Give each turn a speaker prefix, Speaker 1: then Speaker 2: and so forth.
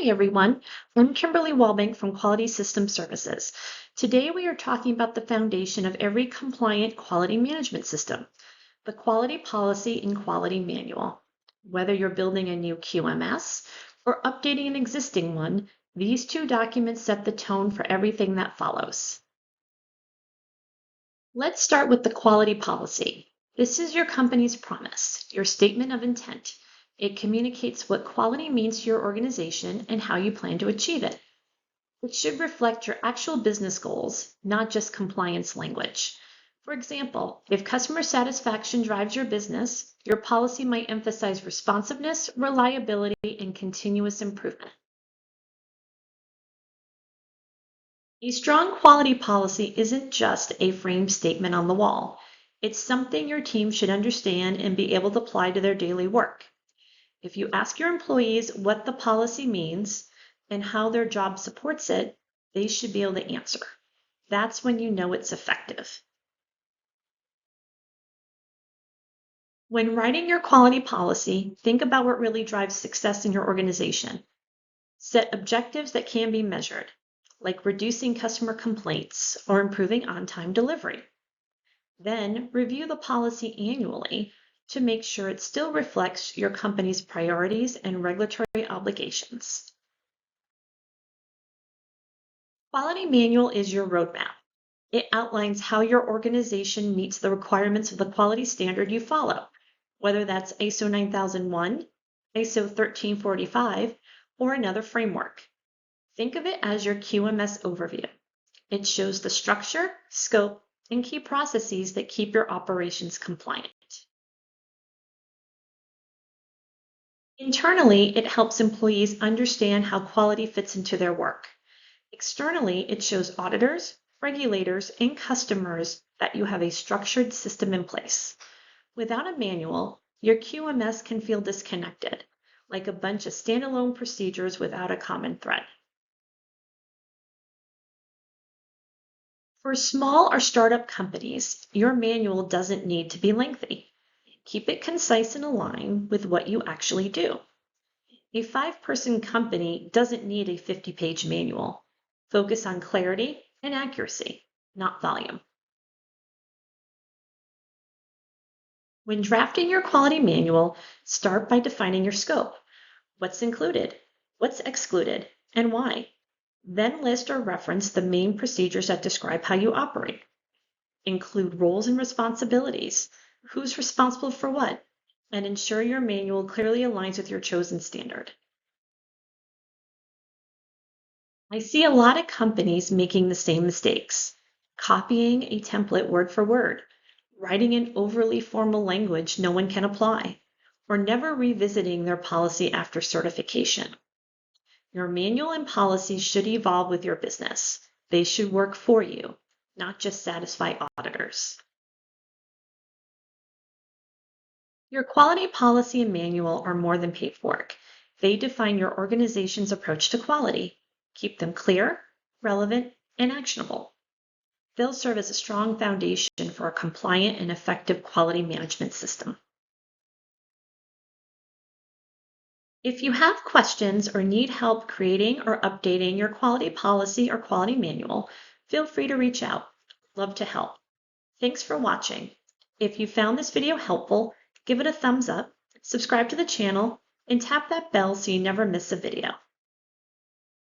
Speaker 1: Hi everyone, I'm Kimberly Walbank from Quality System Services. Today we are talking about the foundation of every compliant quality management system, the Quality Policy and Quality Manual. Whether you're building a new QMS or updating an existing one, these two documents set the tone for everything that follows. Let's start with the Quality Policy. This is your company's promise, your statement of intent. It communicates what quality means to your organization and how you plan to achieve it. It should reflect your actual business goals, not just compliance language. For example, if customer satisfaction drives your business, your policy might emphasize responsiveness, reliability, and continuous improvement. A strong quality policy isn't just a framed statement on the wall. It's something your team should understand and be able to apply to their daily work. If you ask your employees what the policy means and how their job supports it, they should be able to answer. That's when you know it's effective. When writing your quality policy, think about what really drives success in your organization. Set objectives that can be measured, like reducing customer complaints or improving on-time delivery. Then review the policy annually to make sure it still reflects your company's priorities and regulatory obligations. Quality Manual is your roadmap. It outlines how your organization meets the requirements of the quality standard you follow, whether that's ISO 9001, ISO 1345, or another framework. Think of it as your QMS overview. It shows the structure, scope, and key processes that keep your operations compliant. Internally, it helps employees understand how quality fits into their work. Externally, it shows auditors, regulators, and customers that you have a structured system in place. Without a manual, your QMS can feel disconnected, like a bunch of standalone procedures without a common thread. For small or startup companies, your manual doesn't need to be lengthy. Keep it concise and aligned with what you actually do. A 5-person company doesn't need a 50-page manual. Focus on clarity and accuracy, not volume. When drafting your quality manual, start by defining your scope. What's included, what's excluded, and why. Then list or reference the main procedures that describe how you operate. Include roles and responsibilities, who's responsible for what, and ensure your manual clearly aligns with your chosen standard. I see a lot of companies making the same mistakes, copying a template word for word, writing in overly formal language no one can apply, or never revisiting their policy after certification. Your manual and policies should evolve with your business. They should work for you, not just satisfy auditors. Your quality policy and manual are more than paperwork. They define your organization's approach to quality. Keep them clear, relevant, and actionable. They'll serve as a strong foundation for a compliant and effective quality management system. If you have questions or need help creating or updating your quality policy or quality manual, feel free to reach out. Love to help. Thanks for watching. If you found this video helpful, give it a thumbs up, subscribe to the channel, and tap that bell so you never miss a video.